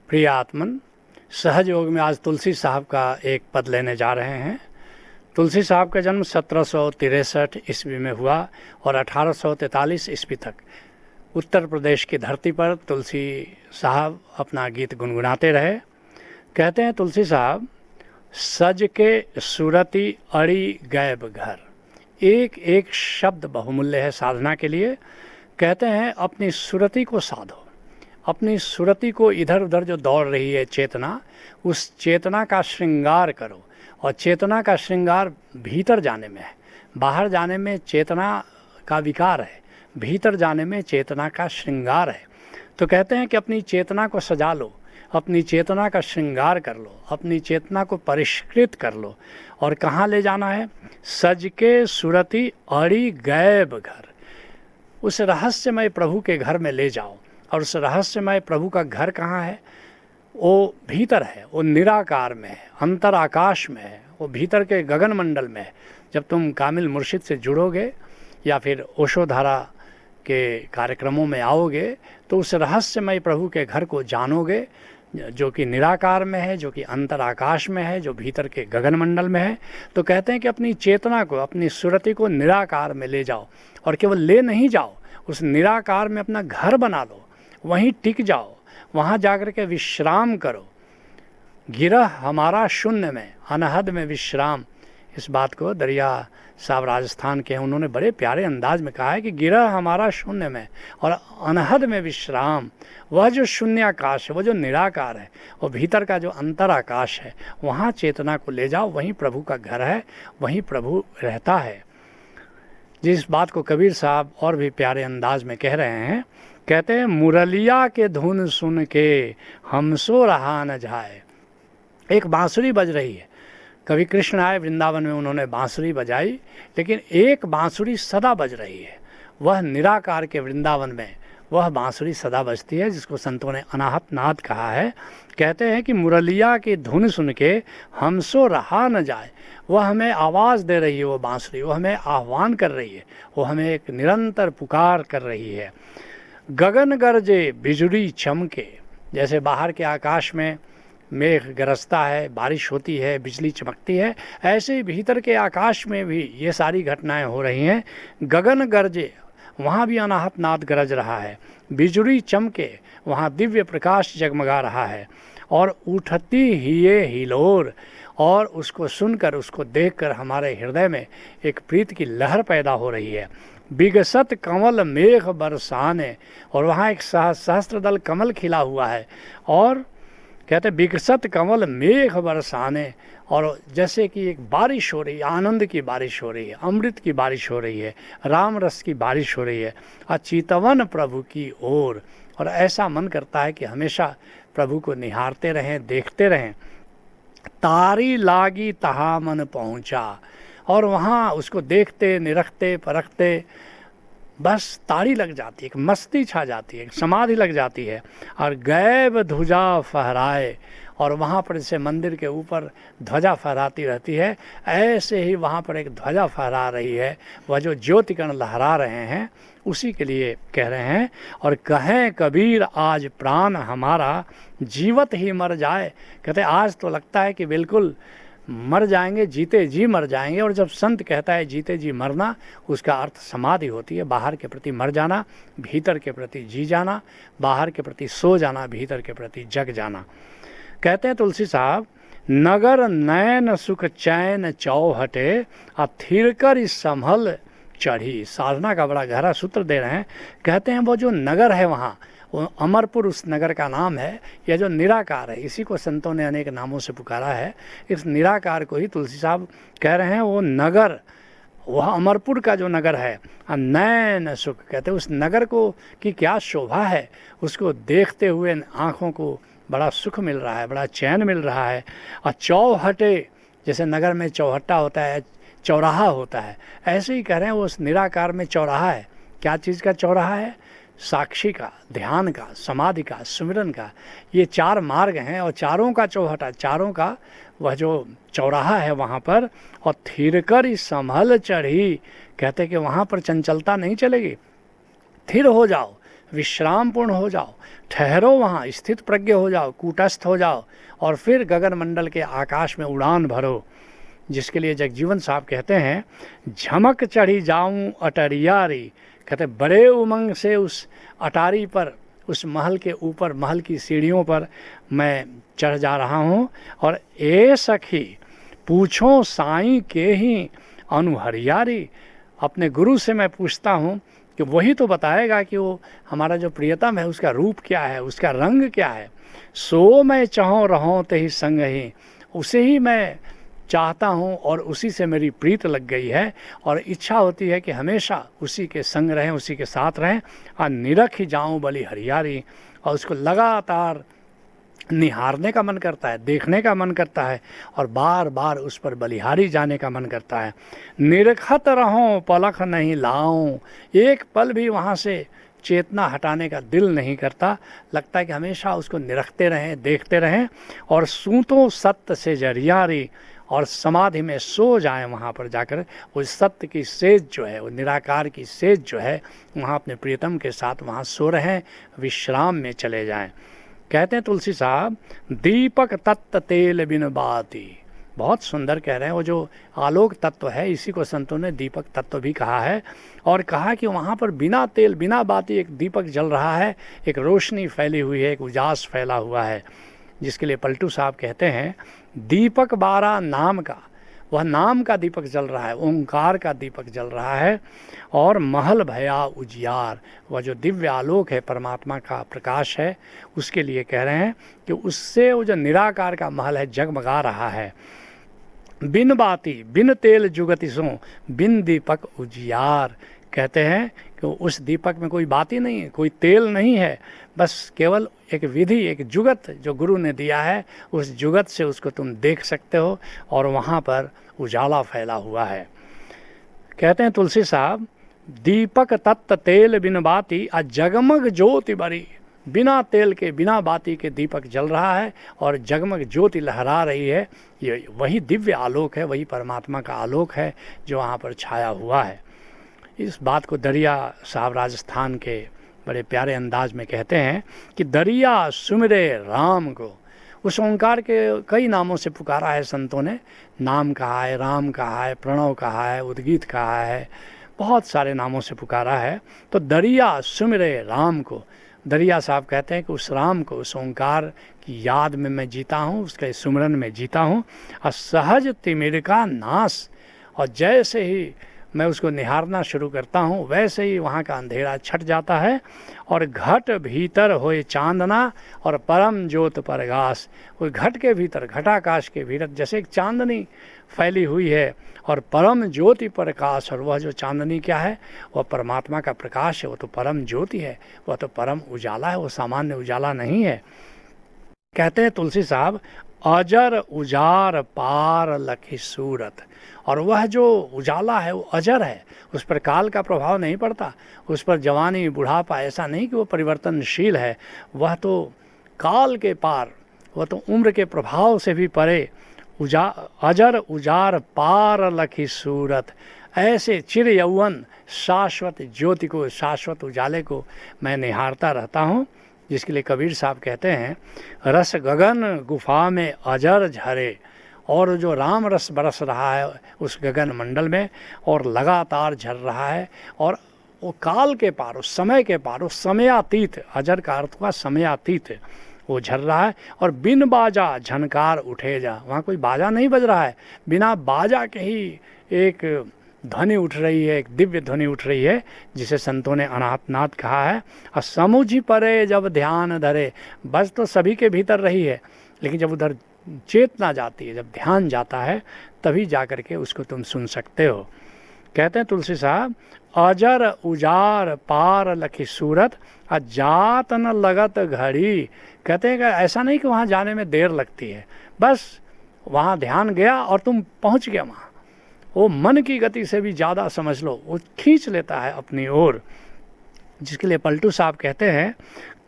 प्रिय आत्मन, सहज योग में आज तुलसी साहब का एक पद लेने जा रहे हैं। तुलसी साहब का जन्म 1763 ईस्वी में हुआ और 1843 ईस्वी तक उत्तर प्रदेश की धरती पर तुलसी साहब अपना गीत गुनगुनाते रहे। कहते हैं तुलसी साहब, सज के सूरती अड़ी गैब घर। एक एक शब्द बहुमूल्य है साधना के लिए। कहते हैं अपनी सुरति को साधो, अपनी सुरति को इधर उधर जो दौड़ रही है चेतना, उस चेतना का श्रृंगार करो। और चेतना का श्रृंगार भीतर जाने में है, बाहर जाने में चेतना का विकार है, भीतर जाने में चेतना का श्रृंगार है। तो कहते हैं कि अपनी चेतना को सजा लो, अपनी चेतना का श्रृंगार कर लो, अपनी चेतना को परिष्कृत कर लो। और कहाँ ले जाना है? सज के सुरति अड़ी गैब घर। उस रहस्यमय प्रभु के घर में ले जाओ। और उस रहस्यमय प्रभु का घर कहाँ है? वो भीतर है, वो निराकार में है, अंतर आकाश में है, वो भीतर के गगन मंडल में है। जब तुम कामिल मुर्शिद से जुड़ोगे या फिर ओशो धारा के कार्यक्रमों में आओगे तो उस रहस्यमय प्रभु के घर को जानोगे, जो कि निराकार में है, जो कि अंतर आकाश में है, जो भीतर के गगन मंडल में है। तो कहते हैं कि अपनी चेतना को, अपनी सुरति को निराकार में ले जाओ। और केवल ले नहीं जाओ, उस निराकार में अपना घर बना लो, वहीं टिक जाओ, वहाँ जाकर के विश्राम करो। गिरह हमारा शून्य में, अनहद में विश्राम। इस बात को दरिया साहब राजस्थान के हैं, उन्होंने बड़े प्यारे अंदाज में कहा है कि गिरह हमारा शून्य में और अनहद में विश्राम। वह जो शून्य आकाश है, वह जो निराकार है, वो भीतर का जो अंतर आकाश है, वहाँ चेतना को ले जाओ, वहीं प्रभु का घर है, वहीं प्रभु रहता है। जिस बात को कबीर साहब और भी प्यारे अंदाज में कह रहे हैं, कहते हैं मुरलिया के धुन सुन के हमसो रहा न जाए। एक बांसुरी बज रही है, कभी कृष्ण आए वृंदावन में, उन्होंने बांसुरी बजाई, लेकिन एक बांसुरी सदा बज रही है। वह निराकार के वृंदावन में वह बांसुरी सदा बजती है, जिसको संतों ने अनाहत नाद कहा है। कहते हैं कि मुरलिया की धुन सुन के हमसो रहा न जाए। वह हमें आवाज़ दे रही है, वो बांसुरी, वो हमें आह्वान कर रही है, वो हमें एक निरंतर पुकार कर रही है। गगन गरजे बिजुली चमके। जैसे बाहर के आकाश में मेघ गरजता है, बारिश होती है, बिजली चमकती है, ऐसे ही भीतर के आकाश में भी ये सारी घटनाएं हो रही हैं। गगन गरजे, वहाँ भी अनाहत नाद गरज रहा है। बिजुली चमके, वहाँ दिव्य प्रकाश जगमगा रहा है। और उठती हिये हिलोर, और उसको सुनकर, उसको देखकर हमारे हृदय में एक प्रीत की लहर पैदा हो रही है। बिगसत कमल मेघ बरसाने, और वहाँ एक सहस्त्रदल कमल खिला हुआ है। और कहते बिगसत कमल मेघ बरसाने, और जैसे कि एक बारिश हो रही है, आनंद की बारिश हो रही है, अमृत की बारिश हो रही है, राम रस की बारिश हो रही है, अचितवन प्रभु की ओर। और ऐसा मन करता है कि हमेशा प्रभु को निहारते रहें, देखते रहें। तारी लागी तहा मन पहुँचा, और वहाँ उसको देखते, निरखते, परखते बस ताड़ी लग जाती है, एक मस्ती छा जाती है, एक समाधि लग जाती है। और गैब ध्वजा फहराए, और वहाँ पर जैसे मंदिर के ऊपर ध्वजा फहराती रहती है, ऐसे ही वहाँ पर एक ध्वजा फहरा रही है। वह जो ज्योतिकण लहरा रहे हैं, उसी के लिए कह रहे हैं। और कहें कबीर आज प्राण हमारा जीवत ही मर जाए। कहते आज तो लगता है कि बिल्कुल मर जाएंगे, जीते जी मर जाएंगे। और जब संत कहता है जीते जी मरना, उसका अर्थ समाधि होती है। बाहर के प्रति मर जाना, भीतर के प्रति जी जाना, बाहर के प्रति सो जाना, भीतर के प्रति जग जाना। कहते हैं तुलसी साहब, नगर नयन सुख चैन चौहटे, थिरकर इस संभल चढ़ी। साधना का बड़ा गहरा सूत्र दे रहे हैं। कहते हैं वो जो नगर है वहाँ, वो अमरपुर उस नगर का नाम है। यह जो निराकार है, इसी को संतों ने अनेक नामों से पुकारा है। इस निराकार को ही तुलसी साहब कह रहे हैं वो नगर, वह अमरपुर का जो नगर है। नैन सुख, कहते हैं उस नगर को की क्या शोभा है, उसको देखते हुए आँखों को बड़ा सुख मिल रहा है, बड़ा चैन मिल रहा है। और चौहटे, जैसे नगर में चौहट्टा होता है, चौराहा होता है, ऐसे ही कह रहे हैं वो उस निराकार में चौराहा है। क्या चीज़ का चौराहा है? साक्षी का, ध्यान का, समाधि का, सुमिरन का। ये चार मार्ग हैं और चारों का चौहटा, चारों का वह जो चौराहा है वहाँ पर। और थिरकर संभल चढ़ी, कहते कि वहाँ पर चंचलता नहीं चलेगी, स्थिर हो जाओ, विश्रामपूर्ण हो जाओ, ठहरो वहाँ, स्थित प्रज्ञ हो जाओ, कूटस्थ हो जाओ और फिर गगन मंडल के आकाश में उड़ान भरो। जिसके लिए जगजीवन साहब कहते हैं, झमक चढ़ी जाऊं अटरियारी, कहते बड़े उमंग से उस अटारी पर, उस महल के ऊपर, महल की सीढ़ियों पर मैं चढ़ जा रहा हूँ। और ए सखी पूछो साईं के ही अनुहरियारी, अपने गुरु से मैं पूछता हूँ कि वही तो बताएगा कि वो हमारा जो प्रियतम है उसका रूप क्या है, उसका रंग क्या है। सो मैं चाहूँ रहूँ ते ही संग ही, उसे ही मैं चाहता हूँ और उसी से मेरी प्रीत लग गई है और इच्छा होती है कि हमेशा उसी के संग रहें, उसी के साथ रहें। और निरख ही जाऊँ बली हरियारी, और उसको लगातार निहारने का मन करता है, देखने का मन करता है और बार बार उस पर बलिहारी जाने का मन करता है। निरखत रहूं पलक नहीं लाऊं, एक पल भी वहाँ से चेतना हटाने का दिल नहीं करता, लगता है कि हमेशा उसको निरखते रहें, देखते रहें। और सूतों सत्य से जरियारी, और समाधि में सो जाएं वहाँ पर जाकर, वो सत्य की सेज जो है, वो निराकार की सेज जो है, वहाँ अपने प्रियतम के साथ वहाँ सो रहें, विश्राम में चले जाएं। कहते हैं तुलसी साहब, दीपक तत्त तेल बिन बाती, बहुत सुंदर कह रहे हैं। वो जो आलोक तत्व है इसी को संतों ने दीपक तत्व भी कहा है। और कहा कि वहाँ पर बिना तेल बिना बाती एक दीपक जल रहा है, एक रोशनी फैली हुई है, एक उजास फैला हुआ है। जिसके लिए पलटू साहब कहते हैं, दीपक बारा नाम का, वह नाम का दीपक जल रहा है, ओंकार का दीपक जल रहा है। और महल भया उजियार, वह जो दिव्य आलोक है, परमात्मा का प्रकाश है, उसके लिए कह रहे हैं कि उससे वो जो निराकार का महल है जगमगा रहा है। बिन बाती बिन तेल जुगति सो, बिन दीपक उजियार, कहते हैं कि उस दीपक में कोई बाती नहीं है, कोई तेल नहीं है, बस केवल एक विधि, एक जुगत जो गुरु ने दिया है, उस जुगत से उसको तुम देख सकते हो और वहाँ पर उजाला फैला हुआ है। कहते हैं तुलसी साहब, दीपक तत्त तेल बिन बाती आ जगमग ज्योति बरी, बिना तेल के बिना बाती के दीपक जल रहा है और जगमग ज्योति लहरा रही है। ये वही दिव्य आलोक है, वही परमात्मा का आलोक है जो वहाँ पर छाया हुआ है। इस बात को दरिया साहब राजस्थान के बड़े प्यारे अंदाज में कहते हैं कि दरिया सुमिरे राम को, उस ओंकार के कई नामों से पुकारा है संतों ने, नाम कहा है, राम कहा है, प्रणव कहा है, उद्गीत कहा है, बहुत सारे नामों से पुकारा है। तो दरिया सुमिरे राम को, दरिया साहब कहते हैं कि उस राम को, उस ओंकार की याद में मैं जीता हूँ, उसके सुमिरन में जीता हूँ। और सहज तिमिर का नाश, और जैसे ही मैं उसको निहारना शुरू करता हूँ वैसे ही वहाँ का अंधेरा छट जाता है। और घट भीतर होए चांदना और परम ज्योत परगास, उस घट के भीतर, घटाकाश के भीतर जैसे एक चांदनी फैली हुई है और परम ज्योति प्रकाश, और वह जो चांदनी क्या है, वह परमात्मा का प्रकाश है, वो तो परम ज्योति है, वह तो परम उजाला है, वो सामान्य उजाला नहीं है। कहते हैं तुलसी साहब, अजर उजार पार लखी सूरत, और वह जो उजाला है वो अजर है, उस पर काल का प्रभाव नहीं पड़ता, उस पर जवानी बुढ़ापा ऐसा नहीं कि वो परिवर्तनशील है, वह तो काल के पार, वह तो उम्र के प्रभाव से भी परे, अजर उजार पार लखी सूरत, ऐसे चिर यौवन शाश्वत ज्योति को, शाश्वत उजाले को मैं निहारता रहता हूँ। जिसके लिए कबीर साहब कहते हैं, रस गगन गुफा में अजर झरे, और जो राम रस बरस रहा है उस गगन मंडल में और लगातार झर रहा है, और वो काल के पार, उस समय के पार, उस समयातीत, अजर का अर्थ हुआ समयातीत, वो झर रहा है। और बिन बाजा झनकार उठे जा, वहाँ कोई बाजा नहीं बज रहा है, बिना बाजा के ही एक ध्वनि उठ रही है, एक दिव्य ध्वनि उठ रही है, जिसे संतों ने अनाहतनाद कहा है। और समुझ परे जब ध्यान धरे, बस तो सभी के भीतर रही है, लेकिन जब उधर चेतना जाती है, जब ध्यान जाता है, तभी जा कर के उसको तुम सुन सकते हो। कहते हैं तुलसी साहब, अजर उजार पार लखी सूरत, जात न लगत घड़ी, कहते हैं कि ऐसा नहीं कि वहाँ जाने में देर लगती है, बस वहाँ ध्यान गया और तुम पहुँच गया वहाँ, वो मन की गति से भी ज़्यादा समझ लो, वो खींच लेता है अपनी ओर। जिसके लिए पलटू साहब कहते हैं,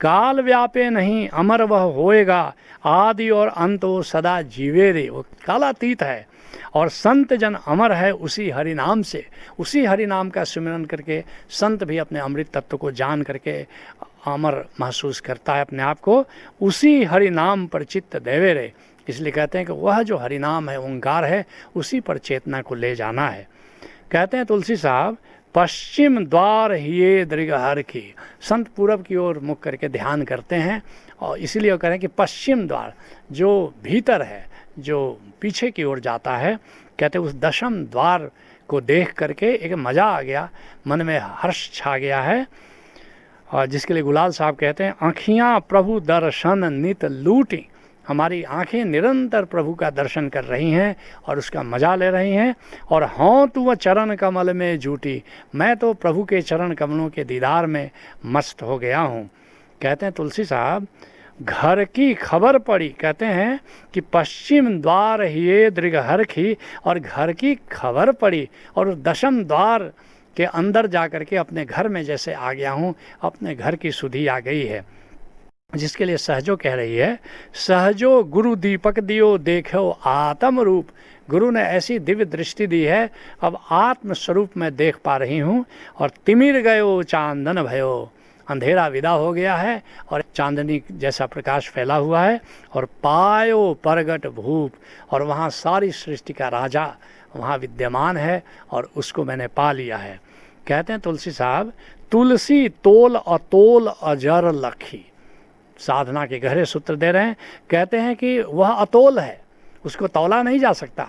काल व्यापे नहीं अमर वह होएगा, आदि और अंत वो सदा जीवे रे। वो कालातीत है और संत जन अमर है उसी हरि नाम से। उसी हरि नाम का सिमरन करके संत भी अपने अमृत तत्व को जान करके अमर महसूस करता है अपने आप को। उसी हरि नाम पर चित्त देवे रे। इसलिए कहते हैं कि वह जो हरि नाम है, ओंकार है, उसी पर चेतना को ले जाना है। कहते हैं तुलसी साहब, पश्चिम द्वार हिये दृगहर की। संत पूरब की ओर मुख करके ध्यान करते हैं और इसीलिए वो कह रहे हैं कि पश्चिम द्वार जो भीतर है, जो पीछे की ओर जाता है, कहते हैं उस दशम द्वार को देख करके एक मज़ा आ गया, मन में हर्ष छा गया है। और जिसके लिए गुलाल साहब कहते हैं, आँखियाँ प्रभु दर्शन नित लूटी। हमारी आंखें निरंतर प्रभु का दर्शन कर रही हैं और उसका मज़ा ले रही हैं। और हों तू वह चरण कमल में जूटी। मैं तो प्रभु के चरण कमलों के दीदार में मस्त हो गया हूँ। कहते हैं तुलसी साहब, घर की खबर पड़ी। कहते हैं कि पश्चिम द्वार हिये दृगहर की, और घर की खबर पड़ी और उस दशम द्वार के अंदर जा कर के अपने घर में जैसे आ गया हूँ, अपने घर की सुधि आ गई है। जिसके लिए सहजो कह रही है, सहजो गुरु दीपक दियो देखो आत्म रूप। गुरु ने ऐसी दिव्य दृष्टि दी है, अब आत्म स्वरूप में देख पा रही हूँ। और तिमिर गयो चांदन भयो, अंधेरा विदा हो गया है और चांदनी जैसा प्रकाश फैला हुआ है। और पायो परगट भूप, और वहाँ सारी सृष्टि का राजा वहाँ विद्यमान है और उसको मैंने पा लिया है। कहते हैं तुलसी साहब, तुलसी तोल अतोल अजर लखी। साधना के गहरे सूत्र दे रहे हैं। कहते हैं कि वह अतोल है, उसको तौला नहीं जा सकता,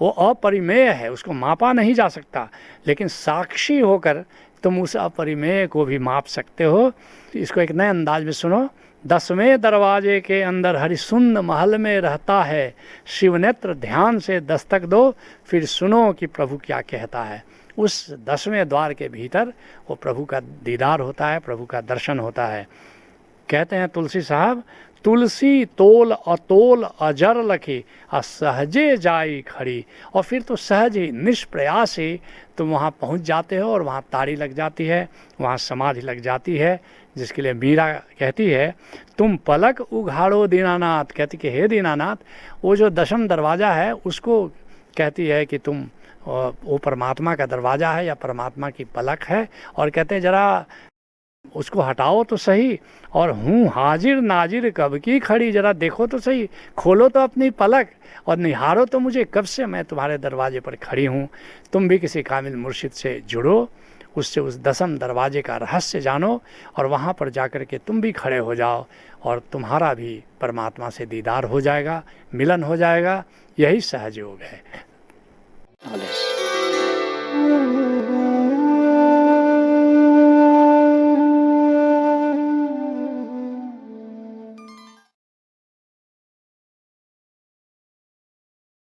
वो अपरिमेय है, उसको मापा नहीं जा सकता, लेकिन साक्षी होकर तुम उस अपरिमेय को भी माप सकते हो। इसको एक नए अंदाज में सुनो। 10वें दरवाजे के अंदर हरिसुंद महल में रहता है, शिवनेत्र ध्यान से दस्तक दो, फिर सुनो कि प्रभु क्या कहता है। उस 10वें द्वार के भीतर वो प्रभु का दीदार होता है, प्रभु का दर्शन होता है। कहते हैं तुलसी साहब, तुलसी तोल अतोल अजर लखी, असहजे जाई खड़ी। और फिर तो सहज ही निष्प्रयास ही तुम वहाँ पहुँच जाते हो और वहाँ ताड़ी लग जाती है, वहाँ समाधि लग जाती है। जिसके लिए मीरा कहती है, तुम पलक उघाड़ो दीनानाथ। कहती कि हे दीनानाथ, वो जो दशम दरवाज़ा है उसको कहती है कि तुम वो परमात्मा का दरवाज़ा है या परमात्मा की पलक है। और कहते हैं जरा उसको हटाओ तो सही, और हूँ हाजिर नाजिर कब की खड़ी, जरा देखो तो सही, खोलो तो अपनी पलक और निहारो तो मुझे, कब से मैं तुम्हारे दरवाजे पर खड़ी हूँ। तुम भी किसी कामिल मुर्शिद से जुड़ो, उससे उस दसम दरवाजे का रहस्य जानो और वहाँ पर जाकर के तुम भी खड़े हो जाओ और तुम्हारा भी परमात्मा से दीदार हो जाएगा, मिलन हो जाएगा। यही सहज योग है।